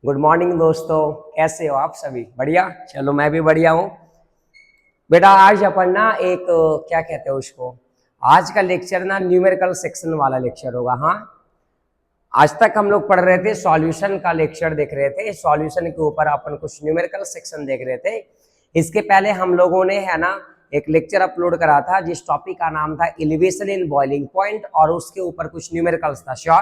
Good morning दोस्तों, कैसे हो आप सभी? बढ़िया। चलो मैं भी बढ़िया हूँ बेटा। आज अपन ना एक क्या कहते हैं उसको, आज का लेक्चर ना न्यूमेरिकल सेक्शन वाला लेक्चर होगा। हाँ, आज तक हम लोग पढ़ रहे थे सॉल्यूशन का लेक्चर देख रहे थे, सॉल्यूशन के ऊपर अपन कुछ न्यूमेरिकल सेक्शन देख रहे थे। इसके पहले हम लोगों ने है ना एक लेक्चर अपलोड करा था जिस टॉपिक का नाम था एलिवेशन इन बॉइलिंग पॉइंट, और उसके ऊपर कुछ न्यूमेरिकल्स था। श्योर?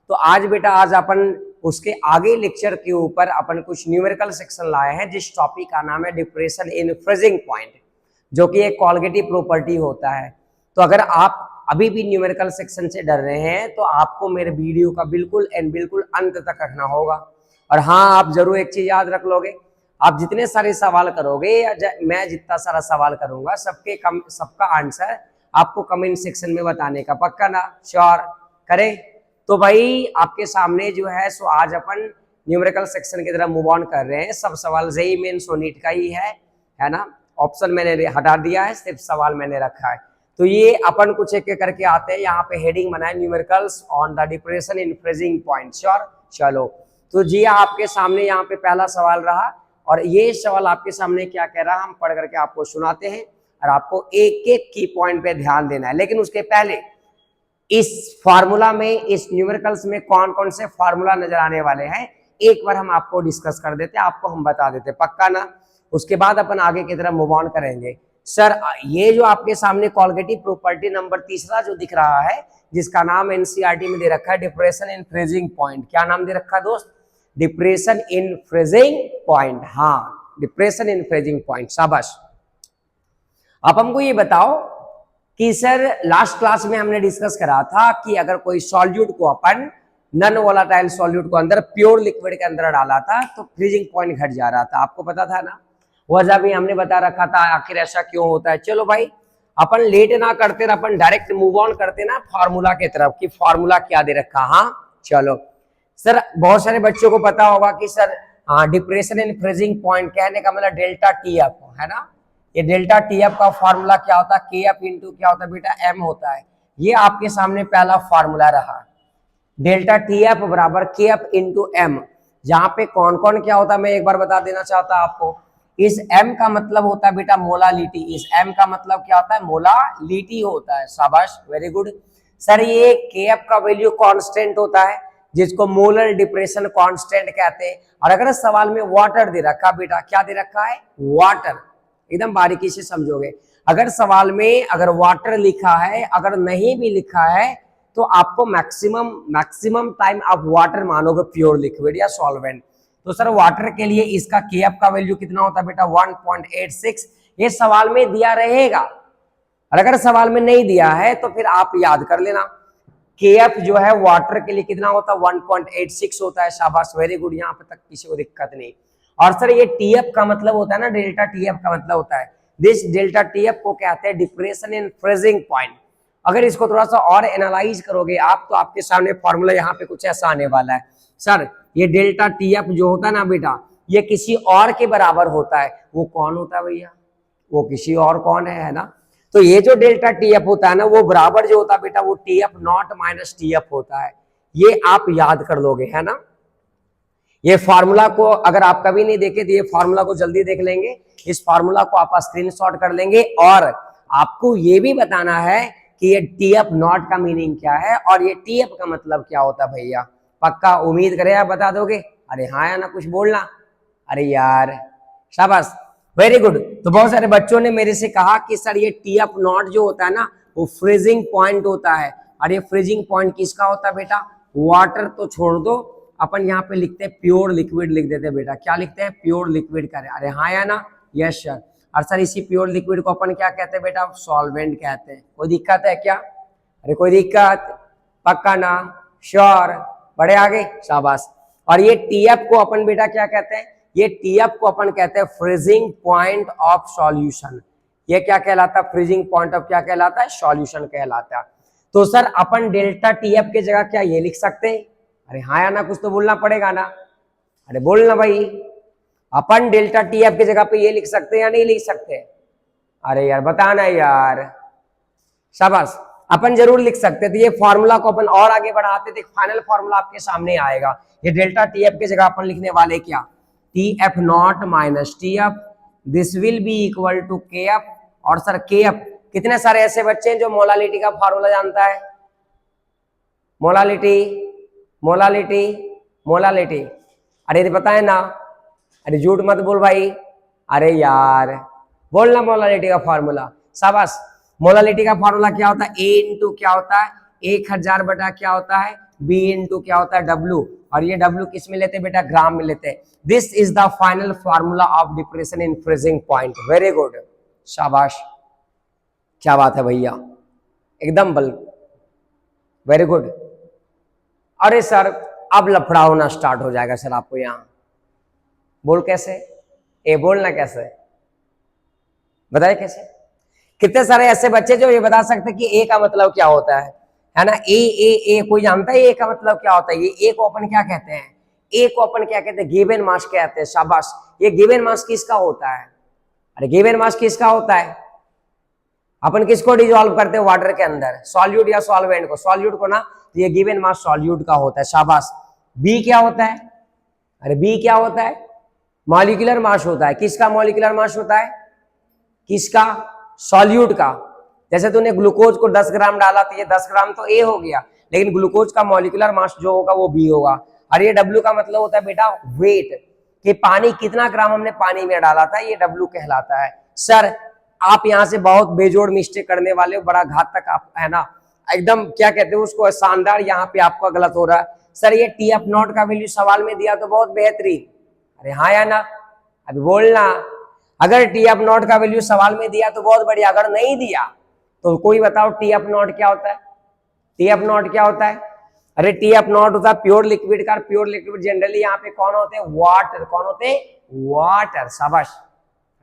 तो आज बेटा आज अपन उसके आगे लेक्चर के ऊपर अपन कुछ न्यूमेरिकल सेक्शन लाए हैं जिस टॉपिक का नाम है डिप्रेशन इन फ्रीजिंग पॉइंट, जो कि एक कॉलिगेटिव प्रॉपर्टी होता है। तो अगर आप अभी भी न्यूमेरिकल सेक्शन से डर रहे हैं तो आपको मेरे वीडियो का बिल्कुल अंत तक रखना होगा। और हाँ, आप जरूर एक चीज याद रख लोगे, आप जितने सारे सवाल करोगे या मैं जितना सारा सवाल करूंगा सबका आंसर आपको कमेंट सेक्शन में बताने का पक्का ना? श्योर? करें? तो भाई आपके सामने जो है सो आज अपन न्यूमेरिकल सेक्शन की तरफ मूव ऑन कर रहे हैं। सब सवाल जेईई मेंस और नीट का ही है ना। ऑप्शन मैंने हटा दिया है, सिर्फ सवाल मैंने रखा है। तो ये अपन कुछ एक करके आते हैं। यहाँ पे हेडिंग बनाए numericals on the depression in freezing point. Sure? चलो तो जी आपके सामने यहाँ पे पहला सवाल रहा, और ये सवाल आपके सामने क्या कह रहा है हम पढ़ करके आपको सुनाते हैं, और आपको एक एक की पॉइंट पे ध्यान देना है। लेकिन उसके पहले इस फार्मूला में, इस न्यूमेरिकल्स में कौन कौन से फार्मूला नजर आने वाले हैं एक बार हम आपको डिस्कस कर देते हैं, आपको हम बता देते, पक्का ना? उसके बाद अपन आगे की तरफ मूव ऑन करेंगे। सर ये जो आपके सामने कॉलिगेटिव प्रॉपर्टी नंबर तीसरा जो दिख रहा है, जिसका नाम एनसीईआरटी में दे रखा है डिप्रेशन इन फ्रीजिंग पॉइंट। क्या नाम दे रखा है दोस्त? Depression in freezing point. हाँ, डिप्रेशन इन फ्रीजिंग पॉइंट, शाबाश। अब हमको ये बताओ कि सर लास्ट क्लास में हमने डिस्कस करा था कि अगर कोई सॉल्यूट को अपन नॉन वोलेटाइल सॉल्यूट को अंदर प्योर लिक्विड के अंदर डाला था तो फ्रीजिंग पॉइंट घट जा रहा था। आपको पता था ना? वजह भी हमने बता रखा था आखिर ऐसा क्यों होता है। चलो भाई अपन लेट ना करते ना, अपन डायरेक्ट मूव ऑन करते ना फार्मूला की तरफ कि फार्मूला क्या दे रखा। हाँ चलो सर, बहुत सारे बच्चों को पता होगा कि sir depression in freezing point कहने का मतलब डेल्टा टी एफ है ना। ये डेल्टा टी एफ का फार्मूला क्या होता है? के एफ इंटू क्या होता है बेटा? एम होता है। ये आपके सामने पहला फार्मूला रहा, डेल्टा टी एफ बराबर के एफ इंटू एम। जहां पे कौन कौन क्या होता है मैं एक बार बता देना चाहता आपको। इस m का मतलब होता है बेटा मोलालिटी। इस m का मतलब क्या होता है? मोलालिटी होता है। शाबाश, वेरी गुड। सर ये kf का वैल्यू कांस्टेंट होता है जिसको मोलर डिप्रेशन कांस्टेंट कहते हैं। और अगर सवाल में वाटर दे रखा बेटा, क्या दे रखा है? वाटर। एकदम बारीकी से समझोगे। अगर सवाल में अगर वाटर लिखा है, अगर नहीं भी लिखा है तो आपको मैक्सिमम टाइम आप वाटर मानोगे प्योर लिक्विड या सॉल्वेंट। तो सर वाटर के लिए इसका केएफ का वैल्यू कितना होता है बेटा? 1.86। ये सवाल में दिया रहेगा, और अगर सवाल में नहीं दिया है तो फिर आप याद कर लेना केएफ जो है वाटर के लिए कितना होता है? 1.86 होता है। शाबाश, वेरी गुड। यहाँ पे तक किसी को दिक्कत नहीं। और सर ये टीएफ का मतलब होता है ना, डेल्टा टीएफ का मतलब होता है, दिस डेल्टा टीएफ को कहते हैं डिप्रेशन इन फ्रीजिंग पॉइंट। अगर इसको थोड़ा सा और एनालाइज करोगे आप तो आपके सामने फॉर्मूला यहाँ पे कुछ ऐसा आने वाला है। सर ये डेल्टा टीएफ जो होता है ना बेटा, ये किसी और के बराबर होता है। वो कौन होता है भैया? वो किसी और कौन है ना? तो ये जो डेल्टा टीएफ होता है ना, वो बराबर जो होता है बेटा वो टीएफ नॉट माइनस टीएफ होता है। ये आप याद कर लोगे, है ना। ये फार्मूला को अगर आप कभी नहीं देखे तो ये फार्मूला को जल्दी देख लेंगे। इस फार्मूला को आप स्क्रीनशॉट कर लेंगे, और आपको ये भी बताना है कि ये टीएफ नॉट का मीनिंग क्या है और ये टीएफ का मतलब क्या होता है भैया। पक्का उम्मीद करें आप बता दोगे? अरे हाँ या ना कुछ बोलना। अरे यार शाबाश, वेरी गुड। तो बहुत सारे बच्चों ने मेरे से कहा कि सर ये टीएफ नॉट जो होता है ना वो फ्रीजिंग पॉइंट होता है। और ये फ्रीजिंग पॉइंट किसका होता है बेटा? वाटर तो छोड़ दो, अपन यहाँ पे लिखते हैं प्योर लिक्विड लिख देते हैं बेटा। क्या लिखते हैं? प्योर लिक्विड का। अरे हाँ या ना? Yes sir. और सर इसी प्योर लिक्विड को अपन क्या कहते हैं बेटा? सॉल्वेंट कहते हैं। कोई दिक्कत है क्या? अरे कोई दिक्कत? पक्का ना? श्योर? बड़े आगे, शाबाश। और ये टीएफ को अपन बेटा क्या कहते हैं? ये टीएफ को अपन कहते हैं फ्रीजिंग पॉइंट ऑफ सॉल्यूशन। ये क्या कहलाता है? फ्रीजिंग पॉइंट ऑफ क्या कहलाता है? सॉल्यूशन कहलाता है। तो सर अपन डेल्टा टीएफ की जगह क्या ये लिख सकते हैं? अरे हाँ या ना, कुछ तो बोलना पड़ेगा ना। अरे बोलना भाई, अपन डेल्टा टीएफ की जगह पे ये लिख सकते हैं या नहीं लिख सकते? अरे यार बताना यार, शाबाश। अपन जरूर लिख सकते थे। ये फॉर्मूला को अपन और आगे बढ़ाते थे, फाइनल फॉर्मूला आपके सामने आएगा। ये डेल्टा टी एफ की जगह अपन लिखने वाले क्या, T F not minus T F, this will be equal to K F. और सर के एफ, कितने सारे ऐसे बच्चे हैं जो मोलालिटी का फॉर्मूला जानता है, मोलालिटी मोलालिटी मोलालिटी, अरे ये पता है ना, अरे झूठ मत बोल भाई, अरे यार बोलना मोलालिटी का फॉर्मूला, शाबाश। मोलालिटी का फॉर्मूला क्या होता है, ए इंटू क्या होता है 1000 बटा क्या होता है बी इंटू क्या होता है डब्ल्यू, और ये डब्ल्यू किस में लेते हैं बेटा, ग्राम में लेते हैं। This is the final formula of depression in freezing point. Very good, शाबाश, क्या बात है भैया, एकदम बल, वेरी गुड। अरे सर अब लफड़ा होना स्टार्ट हो जाएगा सर आपको यहाँ, बोल कैसे, ए बोलना कैसे, बताए कैसे। कितने सारे ऐसे बच्चे जो ये बता सकते कि ए का मतलब क्या होता है ना, ए कोई जानता है ए का मतलब क्या होता है, ये ए को अपन क्या कहते हैं, ए को अपन क्या कहते हैं, गिवन मास कहते हैं, शाबाश। ये गिवन मास किसका होता है, अरे गिवन मास किसका होता है, अपन किसको डिजोल्व करते हैं वाटर के अंदर, सॉल्यूट या सॉल्वेंट को, सॉल्यूट को ना, तो ये गिवन मास सॉल्यूट का होता है, शाबाश। बी क्या होता है, अरे बी क्या होता है, मॉलिक्यूलर मास होता है, किसका मॉलिक्यूलर मास होता है, किसका, सॉल्यूट का। जैसे तूने ग्लूकोज को 10 ग्राम डाला तो ये 10 ग्राम तो ए हो गया, लेकिन ग्लूकोज का मॉलिक्यूलर मास जो होगा वो बी होगा। और ये डब्ल्यू का मतलब होता है बेटा वेट, कि पानी कितना ग्राम हमने पानी में डाला था, ये डब्ल्यू कहलाता है। सर आप यहाँ से बहुत बेजोड़ मिस्टेक करने वाले हो, बड़ा घातक आप है ना, एकदम क्या कहते हैं उसको, शानदार, यहाँ पे आपका गलत हो रहा है। सर ये टी एफ नॉट का वैल्यू सवाल में दिया तो बहुत बेहतरीन, अरे हाँ या ना, अभी बोलना। अगर टी एफ नॉट का वैल्यू सवाल में दिया तो बहुत बढ़िया, अगर नहीं दिया तो कोई बताओ टी एफ नॉट क्या होता है, टी एफ नॉट क्या होता है, अरे टी एफ नॉट होता है प्योर लिक्विड का, प्योर लिक्विड जनरली यहाँ पे कौन होते हैं, वाटर, कौन होते हैं, वाटर, शाबाश।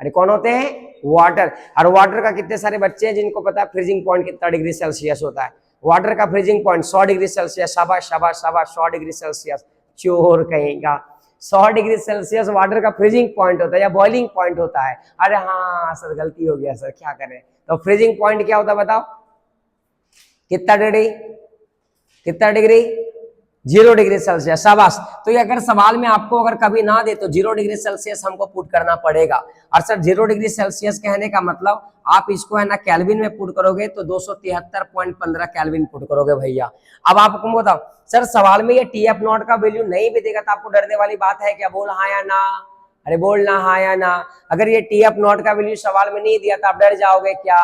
अरे कौन होते हैं, वाटर। और वाटर का कितने सारे बच्चे हैं जिनको पता है फ्रीजिंग पॉइंट कितना डिग्री सेल्सियस होता है, वाटर का फ्रीजिंग पॉइंट 100 डिग्री सेल्सियस, शाबाश शाबाश शाबाश, 100 डिग्री सेल्सियस, चोर कहेगा, 100 डिग्री सेल्सियस वाटर का फ्रीजिंग पॉइंट होता है या बॉइलिंग पॉइंट होता है। अरे हाँ सर गलती हो गया सर, क्या करें, तो फ्रीजिंग पॉइंट क्या होता है बताओ, कितना डिग्री, कितना डिग्री, 0 डिग्री सेल्सियस, शाबाश। तो ये अगर सवाल में आपको अगर कभी ना दे तो 0 डिग्री सेल्सियस हमको पुट करना पड़ेगा। और सर 0 डिग्री सेल्सियस कहने का मतलब आप इसको है ना केल्विन में पुट करोगे तो 273.15 केल्विन पुट करोगे भैया। अब आपको बताओ सर सवाल में ये टी एफ नॉट का वैल्यू नहीं भी देगा तो आपको डरने वाली बात है क्या, बोल हाँ या ना, अरे बोलना हाँ या ना। अगर ये टी एफ नॉट का वैल्यू सवाल में नहीं दिया तो आप डर जाओगे क्या,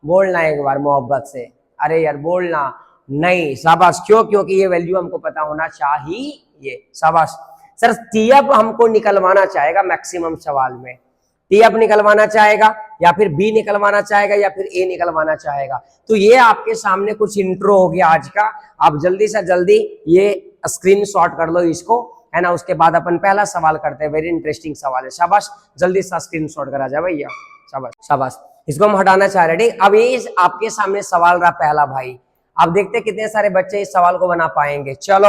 बोलना एक बार मोहब्बत से, अरे यार बोलना नहीं, शाबाश। क्यों, क्योंकि ये वैल्यू हमको पता होना चाहिए, शाबाश। सर टीएफ हमको निकलवाना चाहेगा मैक्सिमम सवाल में, टीएफ निकलवाना चाहेगा या फिर बी निकलवाना चाहेगा या फिर ए निकलवाना चाहेगा। तो ये आपके सामने कुछ इंट्रो हो गया आज का, आप जल्दी से जल्दी ये स्क्रीनशॉट कर लो इसको, है ना। उसके बाद अपन पहला सवाल करते हैं, वेरी इंटरेस्टिंग सवाल है, शाबाश। जल्दी से स्क्रीनशॉट करा जाए भैया, शाबाश शाबाश। इसको हम हटाना चाह रहे हैं। अब ये आपके सामने सवाल रहा पहला भाई, आप देखते हैं कितने सारे बच्चे इस सवाल को बना पाएंगे। चलो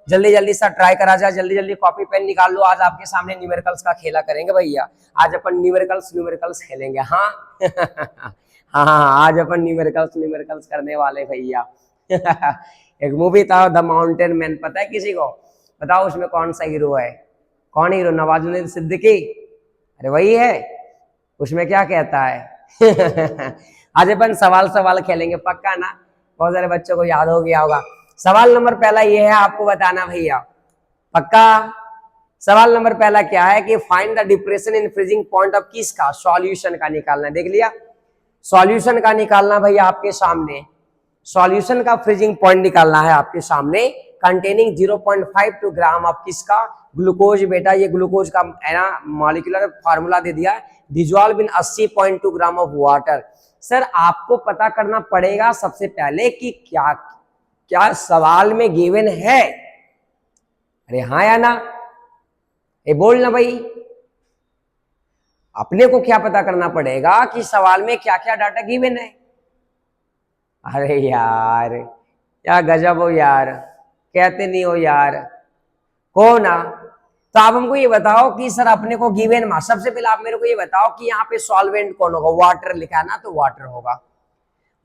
जल्दी जल्दी सा ट्राई करा जाए, जल्दी जल्दी कॉपी पेन निकाल लो। आज आपके सामने न्यूमेरिकल्स का खेला करेंगे भैया, आज अपन न्यूमेरिकल्स खेलेंगे। हाँ हाँ हाँ, आज अपन न्यूमेरिकल्स करने वाले भैया। एक मूवी था द माउंटेन मैन, पता है किसी को, बताओ उसमें कौन सा हीरो है, कौन हीरो, नवाजुद्दीन सिद्दीकी, अरे वही है। उसमें क्या कहता है आज अपन सवाल खेलेंगे पक्का ना, बहुत सारे बच्चों को याद हो गया होगा। सवाल नंबर पहला ये है, आपको बताना भैया पक्का। सवाल नंबर पहला क्या है कि find the depression in freezing point of किसका, सॉल्यूशन का निकालना, देख लिया, सॉल्यूशन का निकालना भैया आपके सामने, सॉल्यूशन का फ्रीजिंग पॉइंट निकालना है आपके सामने, कंटेनिंग 0.52 ग्राम ऑफ किसका, ग्लूकोज। बेटा ये ग्लूकोज का है ना मॉलिक्यूलर फार्मूला दे दिया, dissolve in 80.2 gram of water. Sir आपको पता करना पड़ेगा सबसे पहले कि क्या क्या सवाल में गिवन है, अरे हाँ या ना, ये बोल ना भाई। अपने को क्या पता करना पड़ेगा कि सवाल में क्या क्या डाटा गिवन है। अरे यार क्या गजब हो यार, कहते नहीं हो यार, को ना। तो आप हमको ये बताओ कि सर अपने को गिवन मास, सबसे पहले आप मेरे को ये बताओ कि यहाँ पे सॉल्वेंट कौन होगा, वाटर लिखा है ना तो वाटर होगा।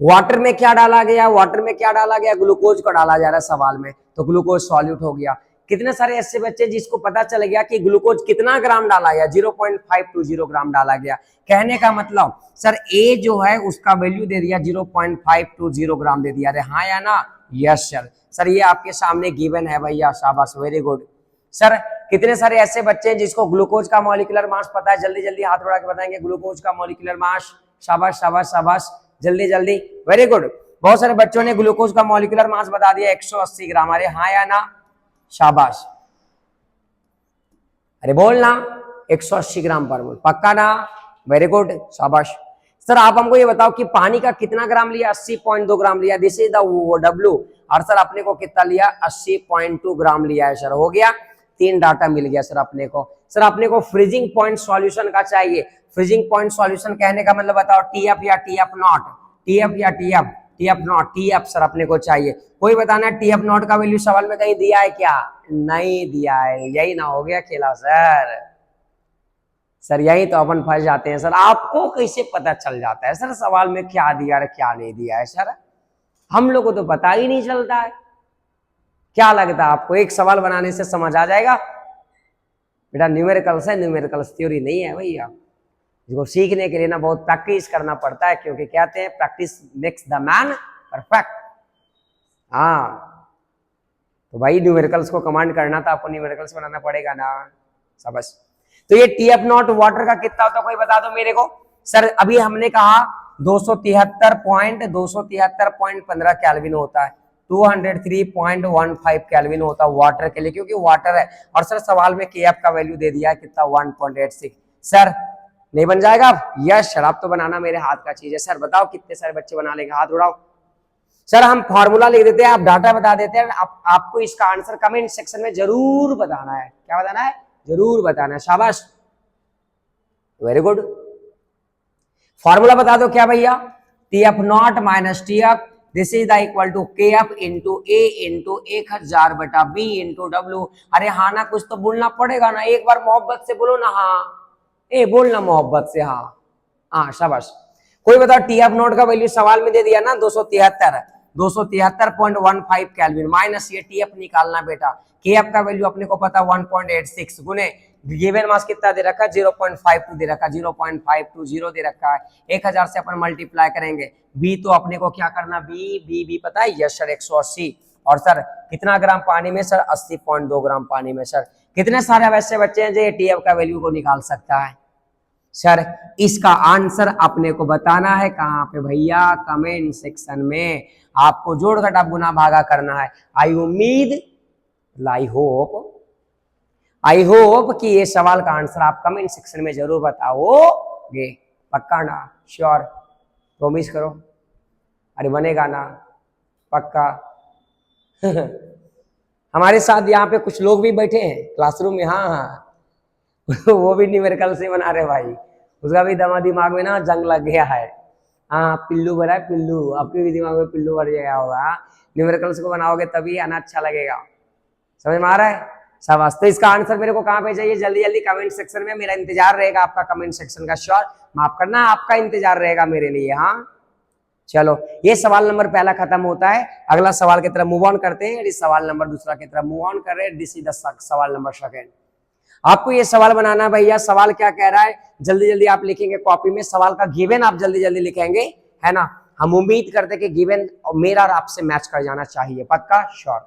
वाटर में क्या डाला गया, वाटर में क्या डाला गया, ग्लूकोज को डाला जा रहा है सवाल में, तो ग्लूकोज सॉल्यूट हो गया। कितने सारे ऐसे बच्चे जिसको पता चल गया कि ग्लूकोज कितना ग्राम डाला गया, 0.520 ग्राम डाला गया। कहने का मतलब सर ए जो है उसका वैल्यू दे दिया 0.520 ग्राम दे दिया, अरे हाँ या ना, यस सर। सर ये आपके सामने गिवन है भैया, शाबाश, वेरी गुड। सर कितने सारे ऐसे बच्चे हैं जिसको ग्लूकोज का मॉलिक्यूलर मास पता है, जल्दी जल्दी हाथ उड़ा के बताएंगे ग्लूकोज का मॉलिक्यूलर मास, शाबाश शाबाश शाबाश, जल्दी जल्दी, वेरी गुड। बहुत सारे बच्चों ने ग्लूकोज का मॉलिक्यूलर मास बता दिया 180 ग्राम, अरे हाँ या ना, शाबाश, अरे बोलना 180 ग्राम पर मोल, पक्का ना, वेरी गुड, शाबाश। सर आप हमको ये बताओ कि पानी का कितना ग्राम लिया, 80.2 ग्राम लिया, दिस इज द डब्ल्यू। और सर अपने को कितना लिया, 80.2 ग्राम लिया है सर, हो गया, 3 डाटा मिल गया सर अपने को। सर अपने को फ्रीजिंग पॉइंट सॉल्यूशन का चाहिए। फ्रीजिंग पॉइंट सॉल्यूशन कहने का मतलब बताओ, टीएफ या टीएफ नॉट, टीएफ या TF, TF not, TF sir अपने को चाहिए। कोई बताना टीएफ नॉट का वैल्यू सवाल में कहीं दिया है क्या, नहीं दिया है, यही ना हो गया खेला सर। सर यही तो अपन फंस जाते हैं सर, आपको कैसे पता चल जाता है सर सवाल में क्या दिया है क्या नहीं दिया है सर, हम लोग को तो पता ही नहीं चलता है। क्या लगता है आपको एक सवाल बनाने से समझ आ जाएगा? बेटा न्यूमेरिकल्स है, न्यूमेरिकल्स थ्योरी नहीं है भैया। इसको सीखने के लिए ना बहुत प्रैक्टिस करना पड़ता है, क्योंकि कहते हैं practice makes the man perfect. हाँ तो भाई न्यूमेरिकल्स को कमांड करना था आपको, न्यूमेरिकल्स बनाना पड़ेगा ना, सबस। तो ये टीएफ नॉट वाटर का कितना होता है कोई बता दो मेरे को। सर अभी हमने कहा 273.15 केल्विन होता है, 203.15 केल्विन होता है वाटर के लिए, क्योंकि वाटर है। और सर सवाल में केएफ का वैल्यू दे दिया है कितना, 1.86। सर नहीं बन जाएगा? यस सर, आप तो बनाना मेरे हाथ का चीज है। सर बताओ कितने सारे बच्चे बना लेंगे, हाथ उड़ाओ। सर हम फॉर्मूला लिख देते हैं, आप डाटा बता देते हैं, आपको इसका आंसर कमेंट सेक्शन में जरूर बताना है। क्या बताना है? जरूर बताना है, शाबाश, वेरी गुड। फॉर्मूला बता दो क्या भैया, TF not minus TF, this is the equal to KF into A into 1000 बटा बी इंटू डब्ल्यू। अरे हाँ ना, कुछ तो बोलना पड़ेगा ना, एक बार मोहब्बत से बोलो ना, हाँ ए बोलना मोहब्बत से, हाँ हाँ शाबाश। कोई बताओ टीएफ नॉट का वैल्यू सवाल में दे दिया ना 273.15 केल्विन, माइनस ये टीएफ निकालना बेटा। केएफ का वैल्यू अपने को पता 1.86 गुने गिवन मास कितना दे रखा है, 0.52 दे रखा है, 0.520 दे रखा है, 1000 से अपन मल्टीप्लाई करेंगे। बी तो अपने को क्या करना, बी बी बी पता है, यस सर 180। और सर कितना ग्राम पानी में, सर 80.2 ग्राम पानी में। सर कितने सारे वैसे बच्चे हैं जो टीएफ का वैल्यू को निकाल सकता है? सर इसका आंसर अपने को बताना है कहां पे भैया, कमेंट सेक्शन में। आपको जोड़ घटा गुना भागा करना है। आई उम्मीद, आई होप कि ये सवाल का आंसर आप कमेंट सेक्शन में जरूर बताओगे, पक्का ना, श्योर, प्रॉमिस करो, अरे बनेगा ना, पक्का। हमारे साथ यहाँ पे कुछ लोग भी बैठे हैं क्लासरूम में, हाँ हाँ वो भी न्यूमेरिकल से बना रहे भाई, उसका भी दिमाग में ना जंग लग गया है। हाँ पिल्लू भरा है, पिल्लू, आपके भी दिमाग में पिल्लू भर गया होगा। न्यूमेरिकल्स को बनाओगे तभी आना अच्छा लगेगा, समझ में आ रहा है? शाबाश। तो इसका आंसर मेरे को कहाँ पे चाहिए, जल्दी जल्दी कमेंट सेक्शन में, मेरा इंतजार रहेगा आपका कमेंट सेक्शन का, श्योर, माफ करना आपका इंतजार रहेगा मेरे लिए। हाँ चलो ये सवाल नंबर पहला खत्म होता है, अगला सवाल की तरफ मूव ऑन करते हैं। इस सवाल नंबर दूसरा की तरफ मूव ऑन कर रहे हैं, दिस इज द सवाल नंबर सेकंड। आपको ये सवाल बनाना भैया, सवाल क्या कह रहा है जल्दी जल्दी आप लिखेंगे कॉपी में, सवाल का गिवन आप जल्दी जल्दी लिखेंगे, है ना। हम उम्मीद करते हैं कि गिवन मेरा और आपसे मैच कर जाना चाहिए, पक्का, श्योर।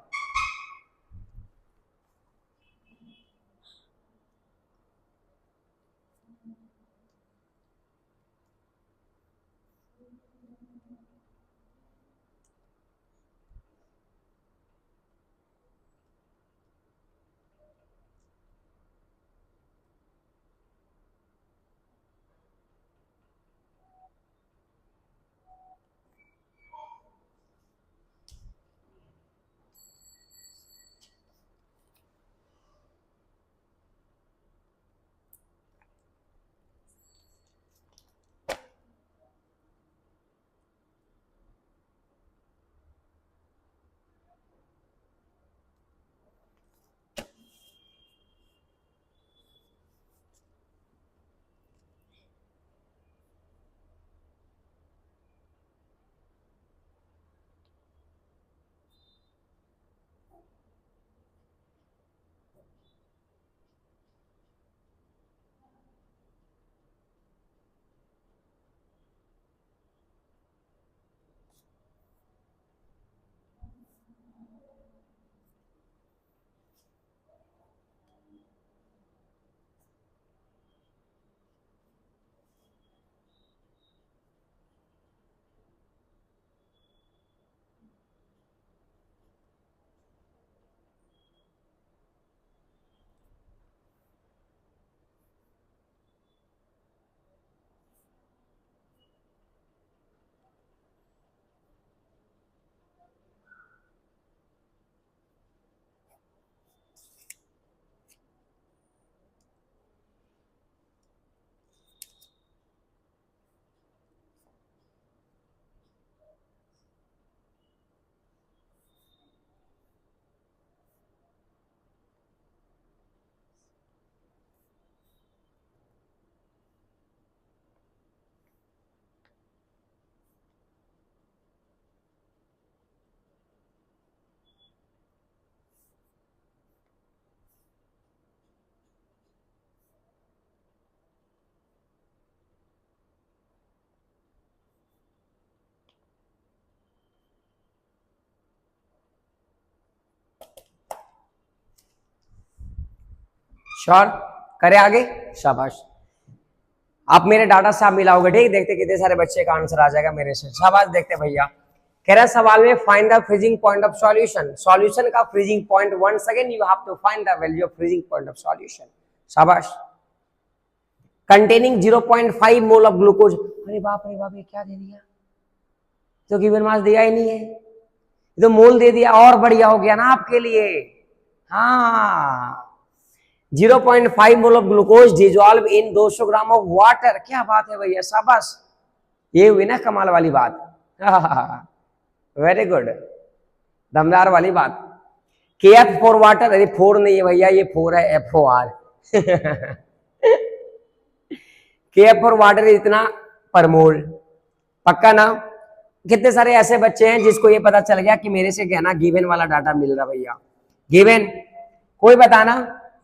श्योर, करे आगे, शाबाश। आप मेरे डाटा साहब मिलाओगे, ठीक, देखते कितने सारे बच्चे का आंसर आ जाएगा मेरे से, शाबाश। देखते भैया, कह रहा सवाल में find the freezing point of solution, solution का freezing point, once again you have to find the value of freezing point of solution, शाबाश। कंटेनिंग 0.5 मोल ऑफ ग्लूकोज, अरे बाप ये क्या दे दिया, तो गिवन मास दिया ही नहीं है, तो मोल दे दिया, और बढ़िया हो गया ना आपके लिए। हाँ, 0.5 mole of glucose dissolve in 200 gram of water, क्या बात है भैया, शाबाश, ये हुई ना कमाल वाली बात, वेरी गुड, दमदार वाली बात। KF फॉर वाटर, अरे 4 नहीं है भैया, ये 4 है, FOR KF फॉर वाटर इतना पर मोल, पक्का ना। कितने सारे ऐसे बच्चे हैं जिसको ये पता चल गया कि मेरे से क्या ना गिवन वाला डाटा मिल रहा भैया, गिवन, कोई बताना,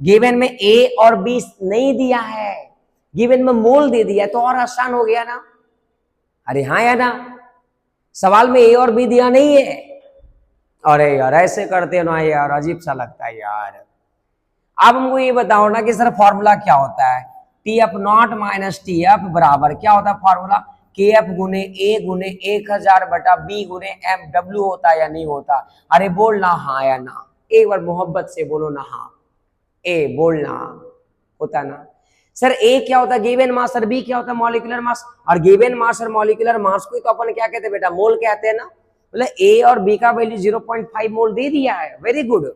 गिवन में A और B नहीं दिया है, गिवन में मोल दे दिया, तो और आसान हो गया ना। अरे हाँ या ना, सवाल में A और B दिया नहीं है, अरे यार ऐसे करते ना यार, अजीब सा लगता है यार। अब हमको ये बताओ ना कि सर फॉर्मूला क्या होता है, TF नॉट माइनस TF बराबर क्या होता है फॉर्मूला, KF गुने A गुने 1000 बटा B गुने MW होता है या नहीं होता। अरे बोलना हाँ या ना, एक बार मोहब्बत से बोलो ना हाँ, ए बोलना होता ना। सर A क्या होता है गिवन मास, और B क्या होता है मॉलिक्यूलर मास, और गिवन मास और मॉलिक्यूलर मास को तो अपन क्या कहते हैं बेटा, मोल कहते हैं ना। मतलब A और B का वैल्यू 0.5 मोल दे दिया है, वेरी गुड।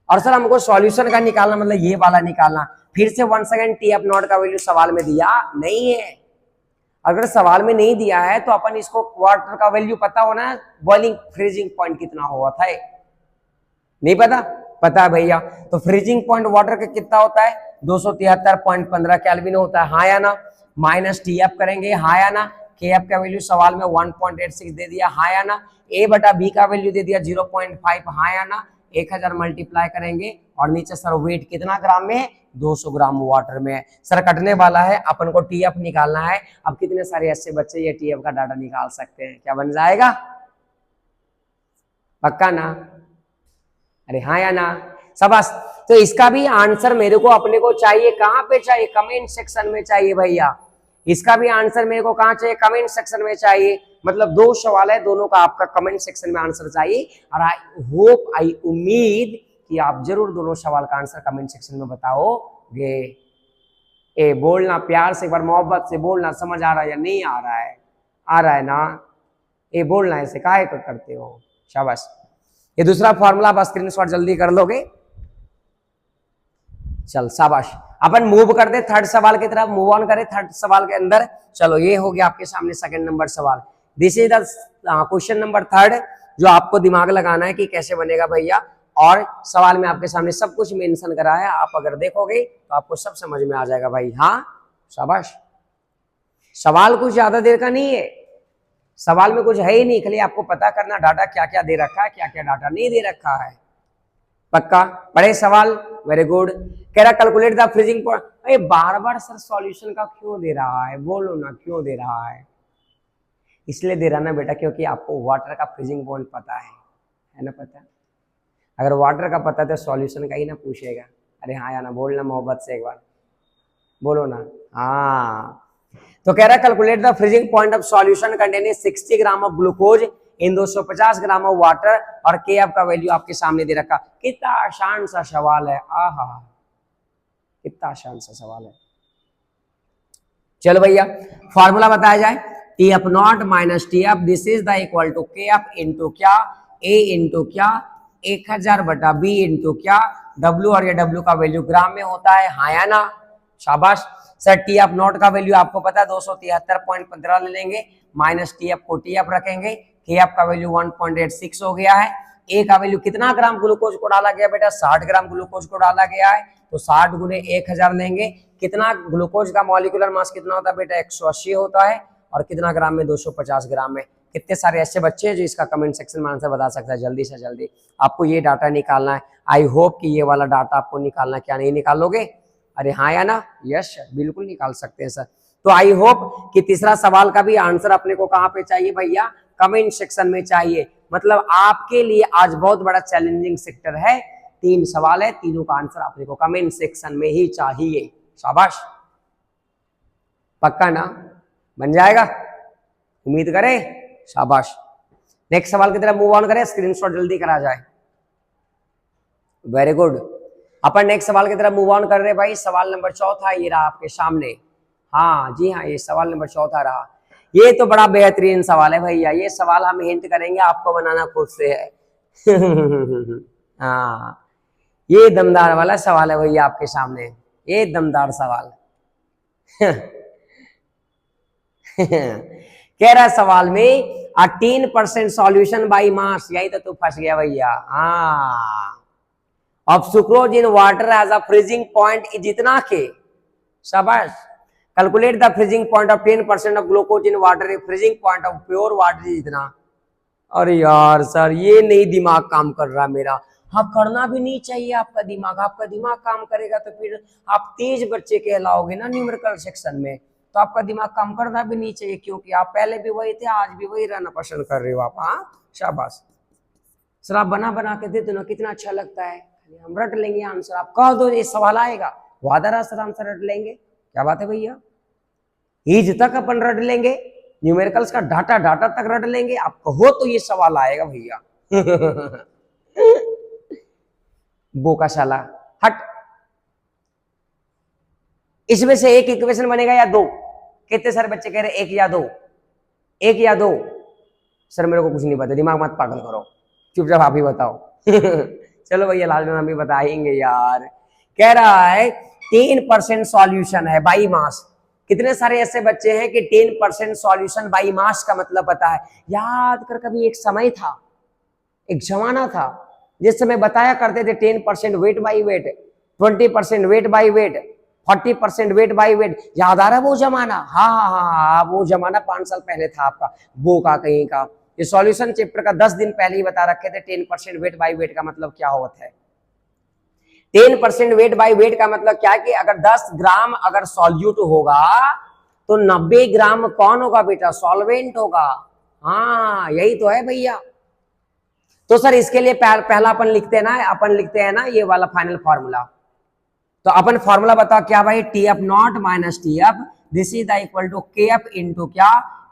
और सर हमको सॉल्यूशन का निकालना, मतलब ये वाला निकालना, फिर से वंस अगेन TF नॉट का वैल्यू सवाल में दिया नहीं है। अगर सवाल में नहीं दिया है तो अपन इसको वाटर का वैल्यू पता होना है, बॉइलिंग फ्रीजिंग पॉइंट कितना हुआ था, नहीं पता, पता है भैया। तो फ्रीजिंग पॉइंट वाटर का कितना होता है, 273.15 केल्विन होता है, हाँ या ना। माइनस TF करेंगे, हाँ या ना। KF का वैल्यू सवाल में 1.86 दे दिया, हाँ या ना। A बटा B का वैल्यू दे दिया 0.5, हाँ या ना। 1000 मल्टीप्लाई करेंगे और नीचे सर वेट कितना ग्राम में है, 200 ग्राम वाटर में। सर कटने वाला है, अपन को TF निकालना है। अब कितने सारे ऐसे बच्चे ये TF का डाटा निकाल सकते हैं, क्या बन जाएगा, पक्का ना, अरे हाँ या ना, शाबाश। तो इसका भी आंसर मेरे को अपने को चाहिए, कहां पे चाहिए, कमेंट सेक्शन में चाहिए भैया। इसका भी आंसर मेरे को कहां चाहिए, कमेंट सेक्शन में चाहिए। मतलब 2 सवाल है, दोनों का आपका कमेंट सेक्शन में आंसर चाहिए। और आई होप, आई उम्मीद कि आप जरूर दोनों सवाल का आंसर कमेंट सेक्शन में बताओगे। ए बोलना प्यार से, एक बार मोहब्बत से बोलना, समझ आ रहा है या नहीं आ रहा है, आ रहा है ना, ए बोलना, ऐसे काहे को करते हो, शाबाश। ये दूसरा फॉर्मूला आप स्क्रीनशॉट जल्दी कर लोगे, चल शाबाश। अपन मूव करते थर्ड सवाल की तरफ, मूव ऑन करें थर्ड सवाल के अंदर। चलो ये हो गया आपके सामने सेकंड नंबर सवाल। This is the question number 3, जो आपको दिमाग लगाना है कि कैसे बनेगा भैया। और सवाल में आपके सामने सब कुछ मेंशन करा है, आप अगर देखोगे तो आपको सब समझ में आ जाएगा भाई, हाँ शाबाश। सवाल कुछ ज्यादा देर का नहीं है, सवाल में कुछ है ही नहीं, खाली आपको पता करना डाटा क्या क्या दे रखा है, क्या क्या डाटा नहीं दे रखा है, पक्का। बड़े सवाल, वेरी गुड। कह रहा कैलकुलेट द फ्रीजिंग पॉइंट, अरे बार बार सर सॉल्यूशन का क्यों दे रहा है, बोलो ना क्यों दे रहा है। इसलिए दे रहा ना बेटा क्योंकि आपको वाटर का फ्रीजिंग पॉइंट पता है ना, पता। अगर वाटर का पता है तो सॉल्यूशन का ही ना पूछेगा। अरे हाँ या ना, बोलना मोहब्बत से एक बार, बोलो ना हाँ। तो कह रहा है calculate the freezing point of solution containing 60 gram of glucose in 250 gram of water, और KF का वैल्यू आपके सामने दे रखा। कितना आसान सा सवाल है, आहा कितना आसान सा सवाल है। चलो भैया फॉर्मूला बताया जाए, TF not minus TF, this is the equal to KF into क्या, A इंटू क्या 1000 बटा B इंटू क्या W, और ये W का वैल्यू ग्राम में होता है, हाँ या ना, शाबाश। सर TF नॉट का वैल्यू आपको पता है 273.15 ले लेंगे, माइनस TF को TF रखेंगे, KF का वैल्यू 1.86 हो गया है। A का वैल्यू कितना ग्राम ग्लूकोज को डाला गया बेटा, 60 ग्राम ग्लूकोज को डाला गया है, तो 60 गुने 1000 लेंगे। कितना ग्लूकोज का मॉलिक्यूलर मास कितना होता है बेटा, 180 होता है, और कितना ग्राम में, 250 ग्राम में। कितने सारे ऐसे बच्चे हैं जो इसका कमेंट सेक्शन में आंसर बता सकता है, जल्दी से जल्दी आपको ये डाटा निकालना है। आई होप कि ये वाला डाटा आपको निकालना, क्या नहीं निकालोगे, अरे हाँ या ना, यस बिल्कुल निकाल सकते हैं सर। तो आई होप कि तीसरा सवाल का भी आंसर अपने को कहाँ पे चाहिए भैया, कमेंट सेक्शन में चाहिए। मतलब आपके लिए आज बहुत बड़ा चैलेंजिंग सेक्टर है 3 सवाल है, तीनों का आंसर आपने को कमेंट सेक्शन में ही चाहिए। शाबाश, पक्का ना? बन जाएगा, उम्मीद करें। शाबाश, नेक्स्ट सवाल की तरफ मूव ऑन करें, स्क्रीनशॉट जल्दी करा जाए। वेरी गुड, अपन नेक्स्ट सवाल की तरफ मूव ऑन कर रहे भाई। सवाल नंबर 4 ये रहा आपके सामने। हाँ जी हाँ, ये सवाल नंबर 4 रहा। ये तो बड़ा बेहतरीन सवाल है भैया, ये सवाल हम हिंट करेंगे, आपको बनाना खुद से है। हाँ, ये दमदार वाला सवाल है भैया आपके सामने, ये दमदार सवाल। कह रहा सवाल में 18% सॉल्यूशन बाई मास, यही तो तू फंस गया भैया। हाँ, of sucrose in water as a freezing point is जितना के, शाबाश, calculate the freezing point of 10% of glucose in water, freezing point of pure water जितना। अरे यार सर, ये नहीं दिमाग काम कर रहा मेरा। हाँ, करना भी नहीं चाहिए आपका दिमाग, आपका दिमाग काम करेगा तो फिर आप तेज बच्चे कहलाओगे ना न्यूमेरिकल सेक्शन में, तो आपका दिमाग काम करना भी नहीं चाहिए, क्योंकि आप पहले भी वही थे, आज भी वही रहना पसंद कर रहे हो आप। हाँ शाबाश सर, आप बना बना के देते ना, कितना अच्छा लगता है। हम रट लेंगे आंसर, आप कह दो ये सवाल आएगा, वादा रहा सर आंसर रट लेंगे, क्या बात है भैया। ईज तक अपन रट लेंगे, न्यूमेरिकल्स का डाटा डाटा तक रट लेंगे, आप कहो तो ये सवाल आएगा भैया। बोका शाला, हट। इसमें से एक इक्वेशन बनेगा या दो? कितने सारे बच्चे कह रहे एक या दो, एक या दो? सर मेरे को कुछ नहीं पता, दिमाग मत पागल करो, चुपचाप आप ही बताओ। चलो भैया, लास्ट में हम भी बताएंगे यार। कह रहा है 10% सॉल्यूशन है बाई मास। कितने सारे ऐसे बच्चे हैं कि 10% सॉल्यूशन बाई मास का मतलब पता है? याद कर, कभी एक समय था, एक जमाना था जिस समय बताया करते थे 10% weight by wait, 20% weight by wait, 40% weight by wait. याद आ रहा है वो जमाना? हाँ हाँ हाँ हाँ, वो जमाना 5 साल पहले था आपका, वो का कहीं का। ये सॉल्यूशन चैप्टर का 10 दिन पहले ही बता रखे थे 10% वेट बाई वेट का मतलब क्या होता है। 10% वेट बाई वेट का मतलब क्या है कि अगर 10 ग्राम अगर सॉल्यूट होगा तो 90 ग्राम कौन होगा बेटा? सॉल्वेंट होगा। हाँ यही तो है भैया। तो सर इसके लिए पहला अपन लिखते हैं ना ये वाला फाइनल फॉर्मूला। तो अपन फॉर्मूला बताओ क्या भाई? T F not minus T F, this is the equal to K F into क्या?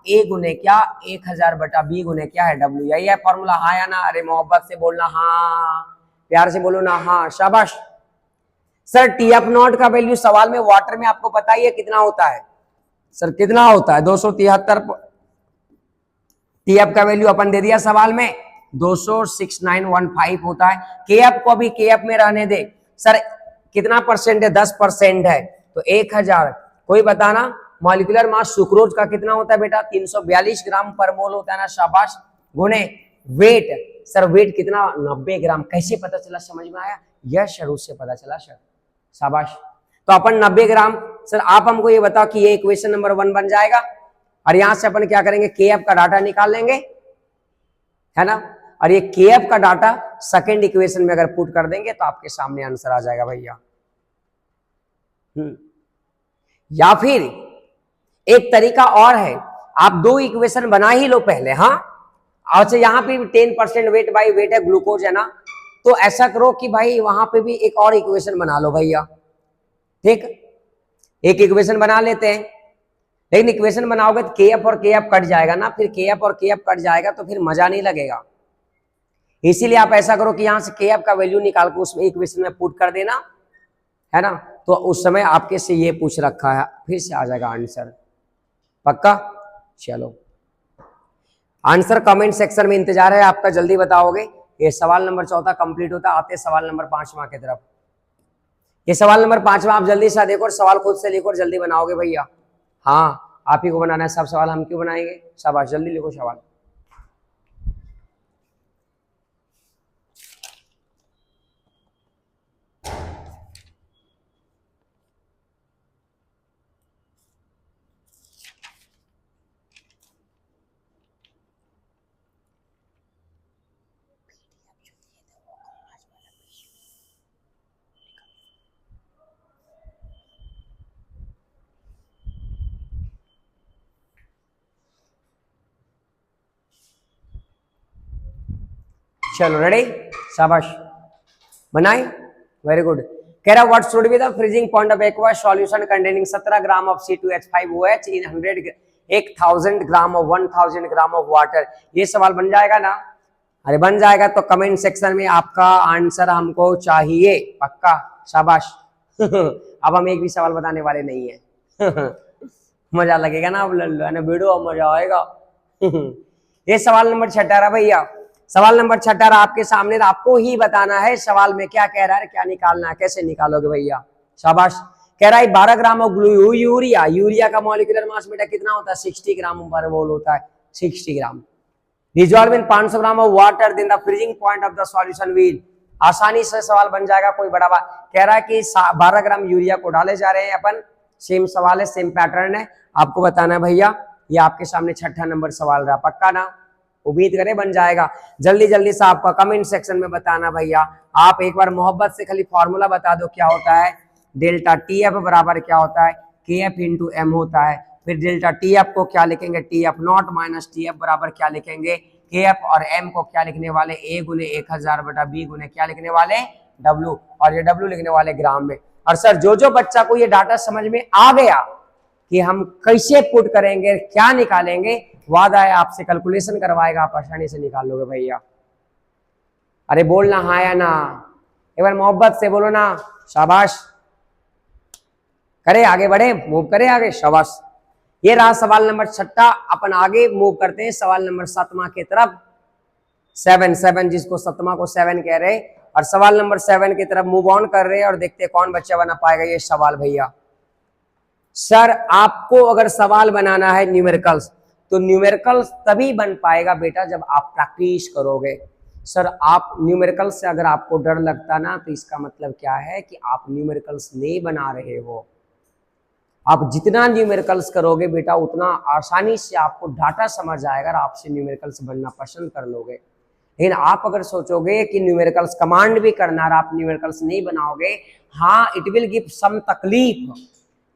ए गुने क्या? 1000 बटा बी गुने क्या है? डब्ल्यू। यही है फॉर्मूला, हाँ या ना? अरे मोहब्बत से बोलना, हाँ, प्यार से बोलो ना, हाँ शाबाश। सर टी एफ नॉट का वैल्यू सवाल में वाटर में आपको पता ही है कितना होता है? सर कितना होता है? 273। टी एफ का वैल्यू अपन दे दिया सवाल में, 26915 होता है। के एफ को भी के एफ में रहने दे। सर कितना परसेंट है? 10% है, तो 1000। कोई बताना मॉलिक्यूलर मास सुक्रोज का कितना होता है बेटा? 342 ग्राम पर मोल होता है ना, शाबाश। गुने वेट, सर वेट कितना? 90 ग्राम। कैसे पता चला, समझ में आया? यस सर, उससे पता चला सर, शाबाश। तो अपन 90 ग्राम, सर आप हमको ये बताओ कि ये इक्वेशन नंबर 1 बन जाएगा, और यहां से अपन क्या करेंगे? के एफ का डाटा निकाल लेंगे, है ना, और ये के एफ का डाटा सेकेंड इक्वेशन में अगर पुट कर देंगे तो आपके सामने आंसर आ जाएगा भैया। या फिर एक तरीका और है, आप 2 इक्वेशन बना ही लो पहले। हाँ, अच्छा यहाँ पे भी 10% वेट बाई वेट है, ग्लूकोज है ना, तो ऐसा करो कि भाई वहां पे भी एक और इक्वेशन बना लो भैया। ठीक, एक इक्वेशन बना लेते हैं, लेकिन इक्वेशन बनाओगे तो के एफ और के एफ कट जाएगा ना, फिर के एफ और के एफ कट जाएगा तो फिर मजा नहीं लगेगा। इसीलिए आप ऐसा करो कि यहां से के एफ का वैल्यू निकाल के उसमें इक्वेशन में पुट कर देना, है ना, तो उस समय आपके से ये पूछ रखा है, फिर से आ जाएगा आंसर, पक्का। चलो आंसर कमेंट सेक्शन में इंतजार है आपका, जल्दी बताओगे। ये सवाल नंबर 4 कंप्लीट होता, आते सवाल नंबर 5वां की तरफ। ये सवाल नंबर 5वां आप जल्दी से देखो और सवाल खुद से लिखो और जल्दी बनाओगे भैया। हाँ आप ही को बनाना है सब सवाल, हम क्यों बनाएंगे? शाबाश, जल्दी लिखो सवाल। चलो रेडी, शाबाश, बनाए, वेरी गुड। कह रहा what should be the freezing point of aqua solution containing 17 gram of C2H5OH in 1000 gram of 1000 gram of water. ये सवाल बन जाएगा ना? अरे बन जाएगा तो कमेंट सेक्शन में आपका आंसर हमको चाहिए, पक्का, शाबाश। अब हम एक भी सवाल बताने वाले नहीं है। मजा लगेगा ना, अब वीडियो मजा आएगा। ये सवाल नंबर 18 भैया, सवाल नंबर 18 आपके सामने, आपको ही बताना है सवाल में क्या कह रहा है, क्या निकालना है, कैसे निकालोगे भैया, शाबाश। कह रहा है 12 ग्राम ऑफ यूरिया, यूरिया का मॉलिक्यूलर मास बेटा कितना होता है? 60 ग्राम पर मोल होता है, 60 gram. Dissolve in 500 gram of water, then the freezing point of the solution will. आसानी से सवाल बन जाएगा, कोई बड़ा बात। कह रहा है कि 12 ग्राम यूरिया को डाले जा रहे हैं अपन, सेम सवाल है, सेम पैटर्न है, आपको बताना है भैया। ये आपके सामने 6ठा नंबर सवाल रहा, पक्का ना? उम्मीद करें बन जाएगा। जल्दी जल्दी से आपका कमेंट सेक्शन में बताना भैया। आप एक बार मोहब्बत से खाली फॉर्मूला बता दो, क्या होता है? डेल्टा टीएफ बराबर क्या होता है? केएफ इंटू एम होता है। फिर डेल्टा टीएफ को क्या लिखेंगे? टीएफ नॉट माइनस टीएफ बराबर क्या लिखेंगे? केएफ, और एम को क्या लिखने वाले? ए गुने 1000 बटा बी गुने क्या लिखने वाले? डब्ल्यू, और ये डब्ल्यू लिखने वाले ग्राम में। और सर जो बच्चा को ये डाटा समझ में आ गया कि हम कैसे पुट करेंगे, क्या निकालेंगे, वादा है आपसे कैलकुलेशन करवाएगा, आप आसानी से निकाल लोगे भैया। अरे बोलना हाँ या ना, एक बार मोहब्बत से बोलो ना, शाबाश। करे आगे बढ़े, मूव करे आगे, शाबाश। ये रहा सवाल नंबर 6। अपन आगे मूव करते हैं सवाल नंबर 7 की तरफ। 7 जिसको 7 को 7 कह रहे, और सवाल नंबर 7 की तरफ मूव ऑन कर रहे हैं और देखते हैं कौन बच्चा बना पाएगा ये सवाल भैया। सर आपको अगर सवाल बनाना है न्यूमेरिकल्स, तो न्यूमेरिकल्स तभी बन पाएगा बेटा जब आप प्रैक्टिस करोगे। सर आप न्यूमेरिकल्स से अगर आपको डर लगता ना, तो इसका मतलब क्या है कि आप न्यूमेरिकल्स नहीं बना रहे हो। आप जितना न्यूमेरिकल्स करोगे बेटा, उतना आसानी से आपको डाटा समझ आएगा और आपसे न्यूमेरिकल्स बनना पसंद कर लोगे। लेकिन आप अगर सोचोगे कि न्यूमेरिकल्स कमांड भी करना और आप न्यूमेरिकल्स नहीं बनाओगे, हाँ इट विल गिव सम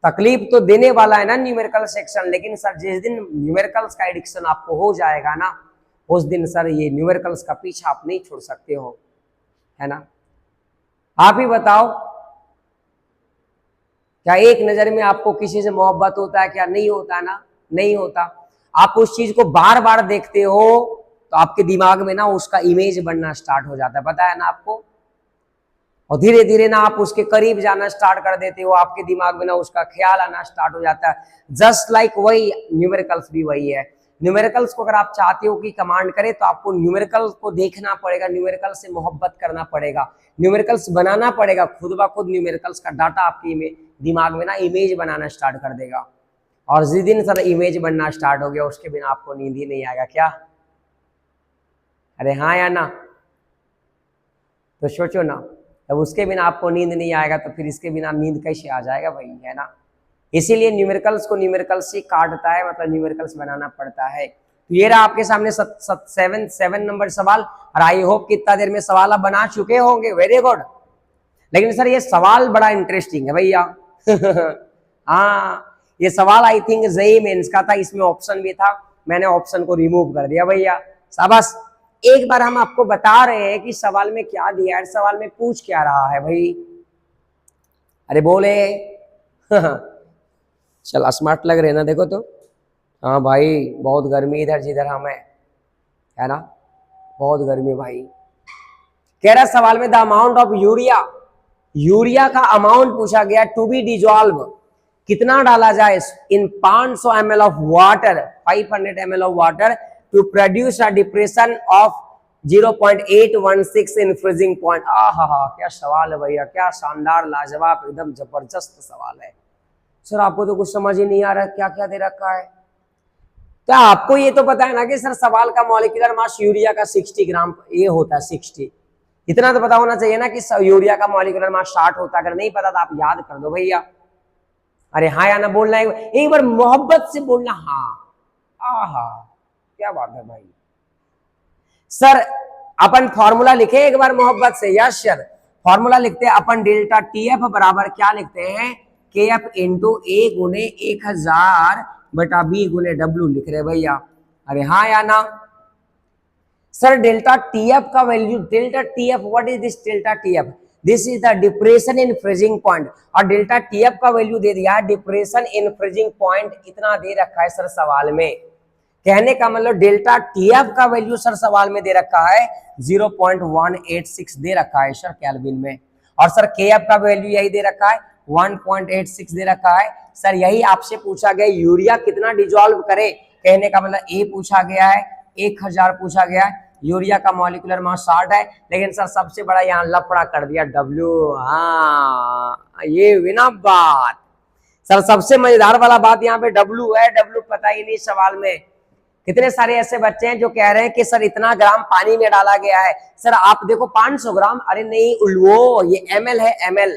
तकलीफ तो देने वाला है ना न्यूमेरिकल सेक्शन। लेकिन सर जिस दिन न्यूमेरिकल्स का एडिक्शन आपको हो जाएगा ना, उस दिन सर ये न्यूमेरिकल्स का पीछा आप नहीं छोड़ सकते हो, है ना? आप ही बताओ, क्या एक नजर में आपको किसी से मोहब्बत होता है? क्या नहीं होता ना? नहीं होता। आप उस चीज को बार बार देखते हो तो आपके दिमाग में ना उसका इमेज बनना स्टार्ट हो जाता है, पता है ना आपको। और धीरे धीरे ना आप उसके करीब जाना स्टार्ट कर देते हो, आपके दिमाग में ना उसका ख्याल आना स्टार्ट हो जाता है। जस्ट लाइक वही न्यूमेरिकल्स भी वही है। न्यूमेरिकल्स को अगर आप चाहते हो कि कमांड करे, तो आपको न्यूमेरिकल्स को देखना पड़ेगा, न्यूमेरिकल्स से मोहब्बत करना पड़ेगा, न्यूमेरिकल्स बनाना पड़ेगा। खुद ब खुद न्यूमेरिकल्स का डाटा आपके दिमाग में ना इमेज बनाना स्टार्ट कर देगा। और जिस दिन सर इमेज बनना स्टार्ट हो गया, उसके बिना आपको नींद ही नहीं आएगा। क्या? अरे हाँ या ना? तो सोचो ना, तब उसके बिना आपको नींद नहीं आएगा तो फिर इसके बिना नींद कैसे आ जाएगा भाई, है ना? इसीलिए न्यूमेरिकल्स को न्यूमेरिकल्स से काटता है, मतलब न्यूमेरिकल्स बनाना पड़ता है। तो ये रहा आपके सामने 7 नंबर सवाल, और आई होप कि इतना देर में सवाल आप बना चुके होंगे, वेरी गुड। लेकिन सर ये सवाल बड़ा इंटरेस्टिंग है भैया। हाँ, ये सवाल आई थिंक जेईई मेंस का था, इसमें ऑप्शन भी था, मैंने ऑप्शन को रिमूव कर दिया भैया, शाबाश। एक बार हम आपको बता रहे हैं कि सवाल में क्या दिया है, सवाल में पूछ क्या रहा है भाई। अरे बोले। चल स्मार्ट लग रहे ना, देखो तो। हाँ भाई, बहुत गर्मी इधर जिधर हम है ना, बहुत गर्मी भाई। कह रहा सवाल में द अमाउंट ऑफ यूरिया का अमाउंट पूछा गया टू बी डिजॉल्व, कितना डाला जाए in 500 ml of water, 500 ml of water to produce a depression of 0.816 in freezing point. आहा, क्या सवाल है भैया, क्या शानदार, लाजवाब, एकदम जबरदस्त सवाल है। सर आपको तो कुछ समझ ही नहीं आ रहा क्या क्या दे रखा है। तो आपको ये तो पता है ना कि सर सवाल का मॉलिक्यूलर मास यूरिया का 60 ग्राम ये होता है, 60, इतना तो पता होना चाहिए ना कि यूरिया का मॉलिक्यूलर मास 60 होता है। अगर नहीं पता तो आप याद कर दो भैया। अरे हाँ या ना बोलना है, एक बार मोहब्बत से बोलना हाँ। आहा, क्या बात है भाई। सर अपन फॉर्मूला लिखे एक बार मोहब्बत से, यस सर। फॉर्मूला लिखते हैं अपन, डेल्टा टीएफ बराबर क्या लिखते हैं? केएफ इंटू ए गुने 1000 बटा बी गुने डब्ल्यू लिख रहे भैया। अरे हाँ या ना? सर डेल्टा टीएफ का value, delta TF, what is this delta TF? This is the depression in freezing point, और डेल्टा टीएफ का वैल्यू दे दिया है डिप्रेशन इन फ्रीजिंग पॉइंट इतना दे रखा है सर सवाल में। कहने का मतलब डेल्टा टीएफ का वैल्यू सर सवाल में दे रखा है 0.186 दे रखा है सर केल्विन में, और सर केएफ का वैल्यू यही दे रखा है 1.86 दे रखा है। सर यही आपसे पूछा गया यूरिया कितना डिजोल्व करे, कहने का मतलब ए पूछा गया है 1000 पूछा गया है, यूरिया का मॉलिक्यूलर मास 60 है, लेकिन सर सबसे बड़ा यहाँ लफड़ा कर दिया डब्ल्यू। हाँ ये विना बात सर, सबसे मजेदार वाला बात यहाँ पे डब्ल्यू है, डब्ल्यू पता ही नहीं सवाल में। कितने सारे ऐसे बच्चे हैं जो कह रहे हैं कि सर इतना ग्राम पानी में डाला गया है, सर आप देखो 500 ग्राम, अरे नहीं वो ये ml है, ml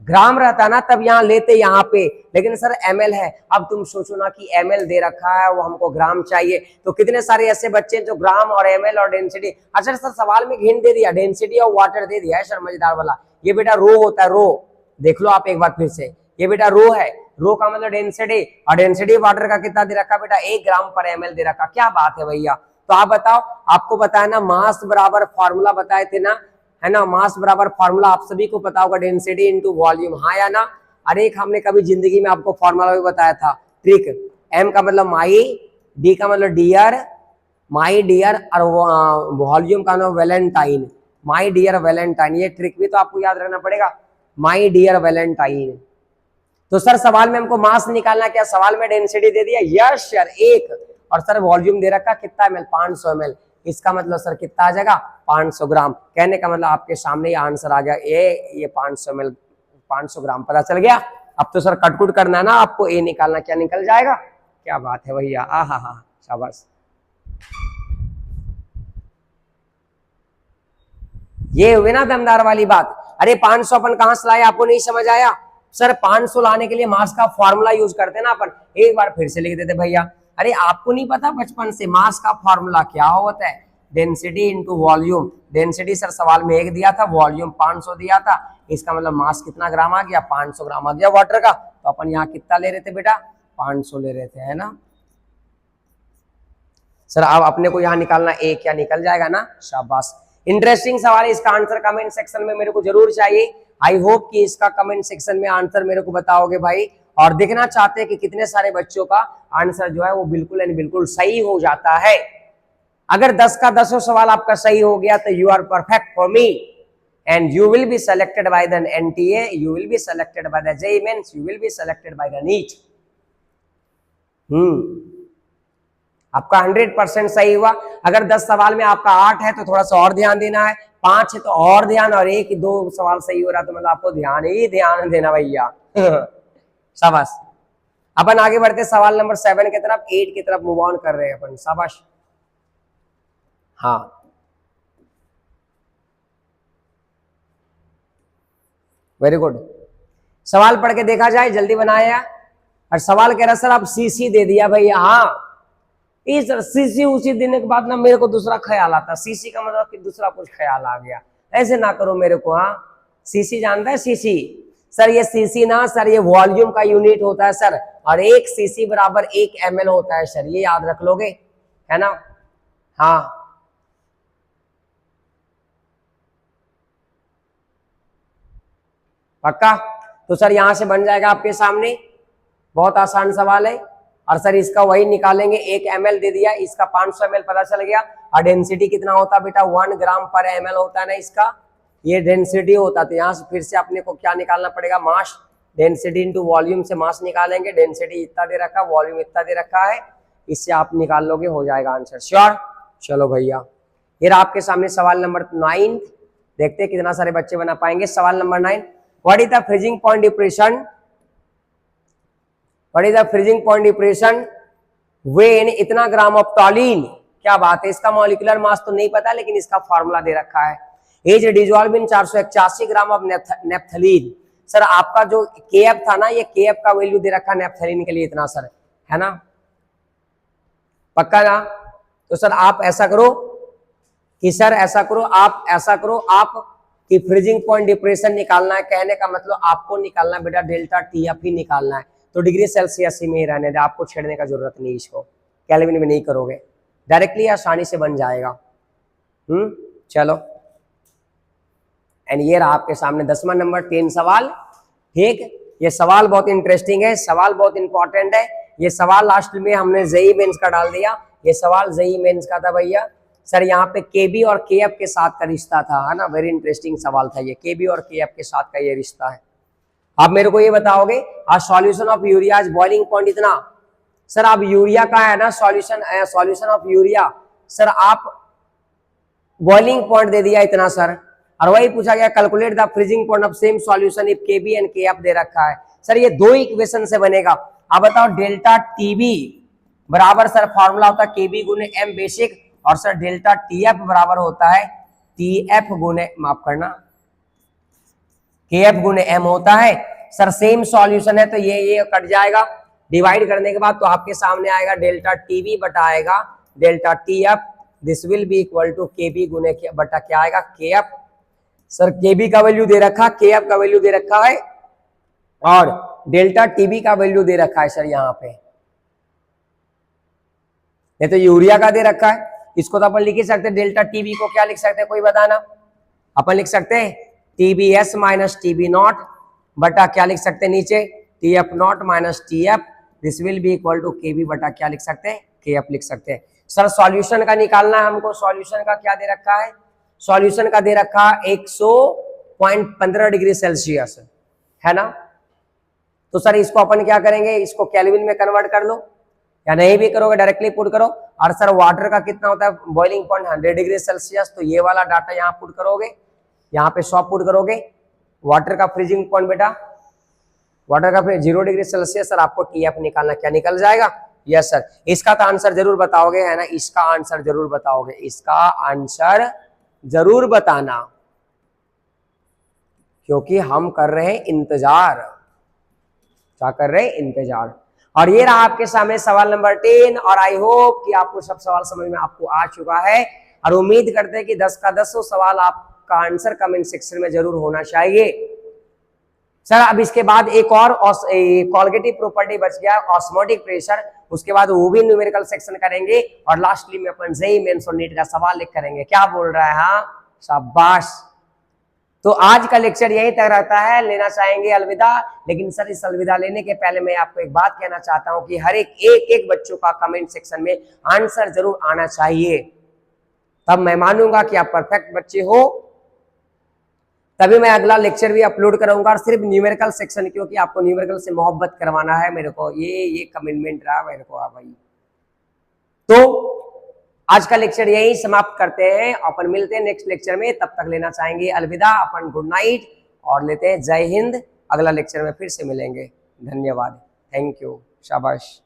ग्राम रहता ना तब यहाँ लेते यहाँ पे, लेकिन सर ml है। अब तुम सोचो ना कि ml दे रखा है वो हमको ग्राम चाहिए, तो कितने सारे ऐसे बच्चे हैं जो ग्राम और ml और डेंसिटी, अच्छा सर सवाल में हिंट दे दिया डेंसिटी और वाटर दे दिया है सर मजेदार वाला, ये बेटा रो होता है रो, देख लो आप एक बार फिर से, ये बेटा रो है, रो का मतलब डेंसिटी, और डेंसिटी वाटर का कितना दे रखा बेटा 1 ग्राम पर ml दे रखा, क्या बात है भैया। तो आप बताओ, आपको बताया ना मास बराबर फॉर्मूला बताए थे ना, है ना, मास बराबर फॉर्मूला आप सभी को पता होगा डेंसिटी इनटू वॉल्यूम, हाँ या ना। अरे एक हमने कभी जिंदगी में आपको फॉर्मूला भी बताया था, ट्रिक, m का मतलब माई, d का मतलब डियर, माई डियर, और वॉल्यूम का मतलब वैलेंटाइन, माई डियर वैलेंटाइन, ये ट्रिक भी तो आपको याद रखना पड़ेगा, माई डियर वैलेंटाइन। तो सर सवाल में हमको मास निकालना, क्या सवाल में डेंसिटी दे दिया, यस सर 1, और सर वॉल्यूम दे रखा कितना ml 500 ml, इसका मतलब सर कितना आ जाएगा 500 ग्राम, कहने का मतलब आपके सामने ये आंसर आ गया ये 500 ml 500 ग्राम पता चल गया। अब तो सर कटकुट करना है ना आपको, ए निकालना, क्या निकल जाएगा, क्या बात है भैया, आ हा शाबाश। ये हुई ना दमदार वाली बात। अरे 500 अपन कहां से लाए, आपको नहीं समझ आया, सर 500 लाने के लिए मास का फॉर्मूला यूज करते ना अपन, एक बार फिर से लिख देते भैया। अरे आपको नहीं पता बचपन से मास का फॉर्मूला क्या होता है, density into volume, density sir सवाल में 1 दिया था, वॉल्यूम 500 दिया था, इसका मतलब मास कितना ग्राम आ गया 500 ग्राम आ गया वाटर का, तो अपन यहाँ कितना ले रहे थे बेटा 500 ले रहे थे, है ना। सर अब अपने को यहाँ निकालना ए, क्या निकल जाएगा ना, शाबाश। इंटरेस्टिंग सवाल है, इसका आंसर कमेंट सेक्शन में मेरे को जरूर चाहिए। आई होप कि इसका कमेंट सेक्शन में आंसर मेरे को बताओगे भाई, और देखना चाहते हैं कि कितने सारे बच्चों का आंसर जो है वो बिल्कुल एंड बिल्कुल सही हो जाता है। अगर 10 का 10 सवाल आपका सही हो गया तो you are perfect for me, and you will be selected by the NTA, you will be selected by the JEE mains, you will be selected by the NEET. आपका 100% सही हुआ। अगर 10 सवाल में आपका 8 है तो थोड़ा सा और ध्यान देना है, 5 है तो और ध्यान, और 1-2 सवाल सही हो रहा तो मतलब आपको ध्यान ही ध्यान देना भैया। शाबाश। अपन आगे बढ़ते सवाल नंबर 7 की तरफ, 8 की तरफ मूव ऑन कर रहे हैं अपन, शाबाश। हाँ वेरी गुड। सवाल पढ़ के देखा जाए, जल्दी बनाया। और सवाल कह रहा सर आप सीसी दे दिया भैया, हाँ इस सीसी उसी देने के बाद ना मेरे को दूसरा ख्याल आता, सीसी का मतलब कि दूसरा कुछ ख्याल आ गया, ऐसे ना करो मेरे को। हाँ सीसी जानता है, सीसी सर ये सीसी ना सर ये वॉल्यूम का यूनिट होता है सर, और 1 सीसी बराबर 1 ml होता है सर, ये याद रख लोगे, है ना। हाँ पक्का। तो सर यहां से बन जाएगा आपके सामने, बहुत आसान सवाल है, और सर इसका वही निकालेंगे, 1 ml दे दिया, इसका 500 ml पता चल गया, और डेंसिटी कितना होता बेटा 1 ग्राम पर ml होता है ना इसका, ये डेंसिटी होता। तो यहाँ से फिर से अपने को क्या निकालना पड़ेगा, मास, डेंसिटी इंटू वॉल्यूम से मास निकालेंगे, डेंसिटी इतना दे रखा, वॉल्यूम इतना दे रखा है, इससे आप निकाल लोगे, हो जाएगा आंसर श्योर। चलो भैया ये आपके सामने सवाल नंबर 9, देखते हैं कितना सारे बच्चे बना पाएंगे। सवाल number 9, what is the freezing point depression, what is the freezing point depression when इतना ग्राम ऑफ टॉलिन, क्या बात है, इसका मॉलिक्यूलर मास तो नहीं पता लेकिन इसका फॉर्मूला दे रखा है, as dissolve in 481 gram of naphthalene. Sir आपका जो केएफ था ना, ये केएफ का वैल्यू दे रखा नेफ्थलीन के लिए इतना सर, है ना, पक्का ना। तो सर आप ऐसा करो कि सर ऐसा करो, आप ऐसा करो आप कि फ्रीजिंग पॉइंट डिप्रेशन निकालना है, कहने का मतलब आपको निकालना बेटा डेल्टा टीएफ ही निकालना है, तो डिग्री सेल्सियस में ही रहने दे, आपको छेड़ने का जरूरत नहीं, इसको केल्विन में नहीं करोगे, डायरेक्टली आसानी से बन जाएगा। चलो एंड ये रहा आपके सामने 10वां नंबर 3 सवाल। ठीक, ये सवाल बहुत इंटरेस्टिंग है, सवाल बहुत इंपॉर्टेंट है। ये सवाल लास्ट में हमने जेईई मेंस का डाल दिया, ये सवाल जेईई मेंस का था भैया। सर यहाँ पे केबी और केएफ के साथ का रिश्ता था, है ना, वेरी इंटरेस्टिंग सवाल था ये, केबी और केएफ के साथ का ये रिश्ता है। आप मेरे को ये बताओगे solution of urea is boiling point इतना। सर आप यूरिया का है ना सॉल्यूशन ऑफ यूरिया, सर आप बॉइलिंग पॉइंट दे दिया इतना सर, और वही पूछा गया calculate the freezing point of same solution if KB and KF दे रखा है। सर ये दो इक्वेशन से बनेगा। आप बताओ डेल्टा टीबी बराबर सर फॉर्मूला होता है केबी गुने एम बेसिक, और सर डेल्टा टीएफ बराबर होता है टीएफ गुने, माफ करना, केएफ गुने एम होता है। सर सेम सॉल्यूशन है तो ये कट जाएगा, डिवाइड करने के बाद तो आपके सामने आएगा डेल्टा टीबी बटा आएगा delta TF, this will be equal to KB गुने बटा क्या आएगा केएफ। सर केबी का वैल्यू दे रखा, केएफ का वैल्यू दे रखा है, और डेल्टा टीबी का वैल्यू दे रखा है सर यहाँ पे, ये तो यूरिया का दे रखा है। इसको तो अपन लिख ही सकते हैं, डेल्टा टीबी को क्या लिख सकते हैं, कोई बताना। अपन लिख सकते हैं टीबीएस माइनस टीबी नॉट बटा क्या लिख सकते हैं नीचे TF not minus TF, this will be equal to KB बटा क्या लिख सकते हैं केएफ लिख सकते हैं। सर सॉल्यूशन का निकालना है हमको, सॉल्यूशन का क्या दे रखा है, सॉल्यूशन का दे रखा 100.15 डिग्री सेल्सियस, है ना। तो सर इसको अपन क्या करेंगे, इसको केल्विन में कन्वर्ट कर लो, या नहीं भी करोगे डायरेक्टली पुट करो। और सर वाटर का कितना होता है बॉइलिंग पॉइंट 100 डिग्री सेल्सियस, तो ये वाला डाटा यहाँ पुट करोगे, यहाँ पे 100 पुट करोगे। वाटर का फ्रीजिंग पॉइंट बेटा, वाटर का 0 डिग्री सेल्सियस, सर आपको टीएफ निकालना, क्या निकल जाएगा, यस सर। इसका तो आंसर जरूर बताओगे, है ना, इसका आंसर जरूर बताओगे, इसका आंसर जरूर बताना, क्योंकि हम कर रहे हैं इंतजार। क्या कर रहे हैं, इंतजार। और ये रहा आपके सामने सवाल नंबर 10, और आई होप कि आपको सब सवाल समझ में आपको आ चुका है, और उम्मीद करते हैं कि 10 का 10 सवाल आपका आंसर कमेंट सेक्शन में जरूर होना चाहिए। सर अब इसके बाद एक और कॉलगेटिव प्रॉपर्टी बच गया, ऑस्मोटिक प्रेशर, उसके बाद वो भी न्यूमेरिकल सेक्शन करेंगे, और लास्टली में अपन जेईई मेंस और नीट का सवाल लिख करेंगे। क्या बोल रहा है, हाँ शाबाश। तो आज का लेक्चर यहीं तक रहता है, लेना चाहेंगे अलविदा। लेकिन सर इस अलविदा लेने के पहले मैं आपको एक बात कहना चाहता हूं कि हर एक बच्चों का कमेंट सेक्शन में आंसर जरूर आना चाहिए, तब मैं मानूंगा कि आप परफेक्ट बच्चे हो, तभी मैं अगला लेक्चर भी अपलोड करूंगा। और सिर्फ न्यूमेरिकल सेक्शन, क्योंकि आपको न्यूमेरिकल से मोहब्बत करवाना है मेरे को, ये कमिटमेंट रहा मेरे को भाई। तो आज का लेक्चर यही समाप्त करते हैं, अपन मिलते हैं नेक्स्ट लेक्चर में, तब तक लेना चाहेंगे अलविदा, अपन गुड नाइट, और लेते हैं जय हिंद। अगला लेक्चर में फिर से मिलेंगे, धन्यवाद, थैंक यू, शाबाश।